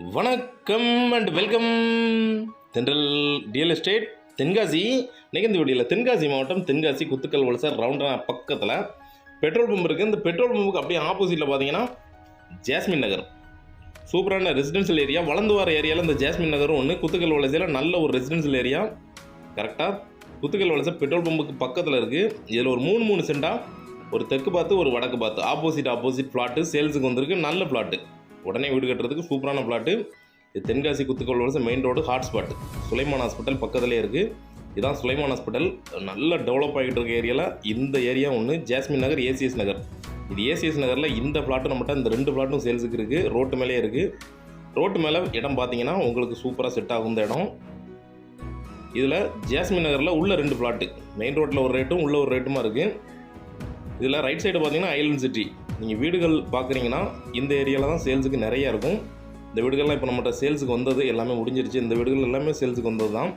வணக்கம் and welcome தென்றல் real estate Tenkasi. இன்றைக்கி இந்த வீடியோவில் தென்காசி மாவட்டம் தென்காசி குத்துக்கல் வலசர் ரவுண்டான பக்கத்தில் பெட்ரோல் பம்ப் இருக்குது. இந்த பெட்ரோல் பம்புக்கு அப்படியே ஆப்போசிட்டில் பார்த்தீங்கன்னா ஜாஸ்மின் நகர், சூப்பரான ரெசிடென்ஷியல் ஏரியா. வளர்ந்து வர ஏரியாவில் இந்த ஜாஸ்மின் நகரும் ஒன்று. குத்துக்கல் வலசையில் நல்ல ஒரு ரெசிடென்ஷியல் ஏரியா. கரெக்டாக குத்துக்கல் வலசை பெட்ரோல் பம்புக்கு பக்கத்தில் இருக்குது. இதில் ஒரு மூணு சென்டாக ஒரு தெற்கு பார்த்து ஒரு வடக்கு பார்த்து ஆப்போசிட் ஃப்ளாட்டு சேல்ஸுக்கு வந்திருக்கு. நல்ல ஃப்ளாட்டு, உடனே வீடு கட்டுறதுக்கு சூப்பரான பிளாட்டு. இது தென்காசி குத்துக்கல் வலசை main road, hot spot. Sulaiman hospital பக்கத்துலேயே இருக்குது. இதுதான் சுலைமான் ஹாஸ்பிட்டல். நல்ல டெவலப் ஆகிட்டு இருக்க ஏரியாவில் இந்த ஏரியா ஒன்று. ஜாஸ்மின் நகர், ஏசிஎஸ் நகர். இது ஏசிஎஸ் நகரில் இந்த பிளாட்டு நம்மகிட்ட இந்த 2 பிளாட்டும் சேல்ஸுக்கு இருக்குது. ரோட்டு மேலே இருக்குது. ரோட்டு மேலே இடம் பார்த்தீங்கன்னா உங்களுக்கு சூப்பராக செட் ஆகும் இந்த இடம். இதில் ஜாஸ்மின் நகரில் உள்ள 2 பிளாட்டு, மெயின் ரோட்டில் ஒரு ரேட்டும் உள்ள ஒரு ரேட்டுமா இருக்குது. இதில் ரைட் சைடு பார்த்தீங்கன்னா ஐலண்ட் சிட்டி. நீங்கள் வீடுகள் பார்க்குறீங்கன்னா இந்த ஏரியாவில் தான் சேல்ஸுக்கு நிறையா இருக்கும். இந்த வீடுகள்லாம் இப்போ நம்மகிட்ட சேல்ஸுக்கு வந்தது எல்லாமே முடிஞ்சிருச்சு. இந்த வீடுகள் எல்லாமே சேல்ஸுக்கு வந்தது தான்.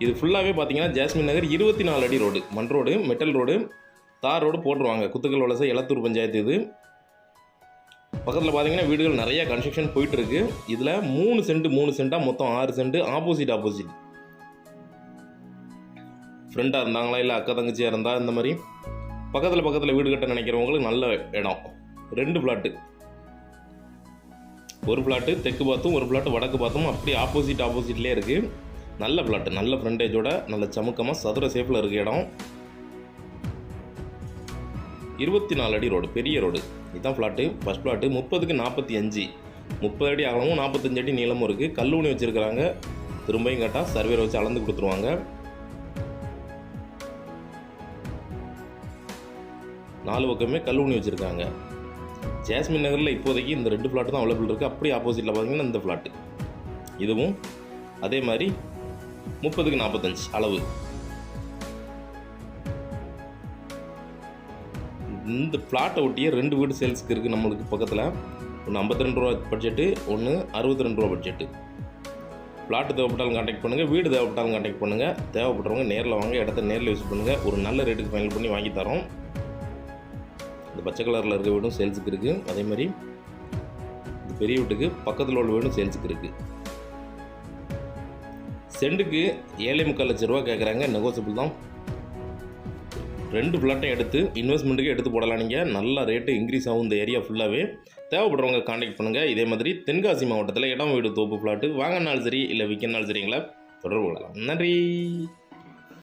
இது ஃபுல்லாகவே பார்த்தீங்கன்னா ஜாஸ்மின் நகர் 24 அடி ரோடு, மண் ரோடு, மெட்டல் ரோடு, தார் ரோடு போட்டுருவாங்க. குத்துக்கல் வலசை எலத்தூர் பஞ்சாயத்து. இது பக்கத்தில் பார்த்தீங்கன்னா வீடுகள் நிறையா கன்ஸ்ட்ரக்ஷன் போயிட்டுருக்கு. இதில் 3 சென்டாக மொத்தம் 6 சென்ட். ஆப்போசிட் ஃப்ரெண்டாக இருந்தாங்களா இல்லை அக்கா தங்கச்சியாக இருந்தால் இந்த மாதிரி பக்கத்தில் வீடு கட்ட நினைக்கிறவங்களுக்கு நல்ல இடம். 2 பிளாட்டு, ஒரு பிளாட்டு தெற்கு பார்த்தும் ஒரு பிளாட்டு வடக்கு பார்த்தும் அப்படி ஆப்போசிட்லேயே இருக்குது. நல்ல பிளாட்டு, நல்ல ஃப்ரண்டேஜோட, நல்ல சமுக்கமாக சதுர சேஃபில் இருக்குது இடம். 24 அடி ரோடு, பெரிய ரோடு. இதுதான் பிளாட்டு. ஃபஸ்ட் பிளாட்டு 30க்கு 45, 30 அடி அகலமும் 45 அடி நீளமும் இருக்குது. கல்லூனி வச்சுருக்கிறாங்க. திரும்பியும் கேட்டால் சர்வேரை வச்சு அளந்து கொடுத்துருவாங்க. 4 பக்கமே கல்லூனி வச்சுருக்காங்க. ஜாஸ்மின் நகரில் இப்போதைக்கு இந்த 2 ஃப்ளாட்டு தான் அவைலபிள் இருக்குது. அப்படி ஆப்போசிட்டில் பார்த்தீங்கன்னா இந்த ஃப்ளாட்டு, இதுவும் அதே மாதிரி 30க்கு 45 அளவு. இந்த ஃப்ளாட்டை ஒட்டியே 2 வீடு சேல்ஸுக்கு இருக்குது நம்மளுக்கு பக்கத்தில். ஒன்று 52 ரூபா பட்ஜெட்டு, ஒன்று 62 ரூபா பட்ஜெட்டு. ஃப்ளாட்டு தேவைப்பட்டாலும் கான்டாக்ட் பண்ணுங்கள், வீடு தேவைப்பட்டாலும் கான்டாக்ட் பண்ணுங்கள். தேவைப்படுறவங்க நேரில் வாங்க, இடத்த நேரில் யூஸ் பண்ணுங்கள். ஒரு நல்ல ரேட்டுக்கு ஃபைனல் பண்ணி வாங்கி தரோம். இந்த பச்சை கலரில் இருக்க வீடும் சேல்ஸுக்கு இருக்குது. அதே மாதிரி இந்த பெரிய வீட்டுக்கு பக்கத்தில் உள்ள வீடும் சேல்ஸுக்கு இருக்குது. சென்ட்டுக்கு 7.25 லட்ச ரூபா கேட்குறாங்க. நெகோசியபிள் தான். 2 ஃப்ளாட்டையும் எடுத்து இன்வெஸ்ட்மெண்ட்டுக்கு எடுத்து போடலாம். நீங்கள் நல்ல ரேட்டு இன்க்ரீஸ் ஆகும் இந்த ஏரியா ஃபுல்லாகவே. தேவைப்படுறவங்க கான்டாக்ட் பண்ணுங்கள். இதே மாதிரி தென்காசி மாவட்டத்தில் இடம் வீடு தோப்பு ஃப்ளாட்டு வாங்கினாலும் சரி இல்லை விற்கனாலும் சரிங்களா தொடர்பு கொள்ளலாம். நன்றி.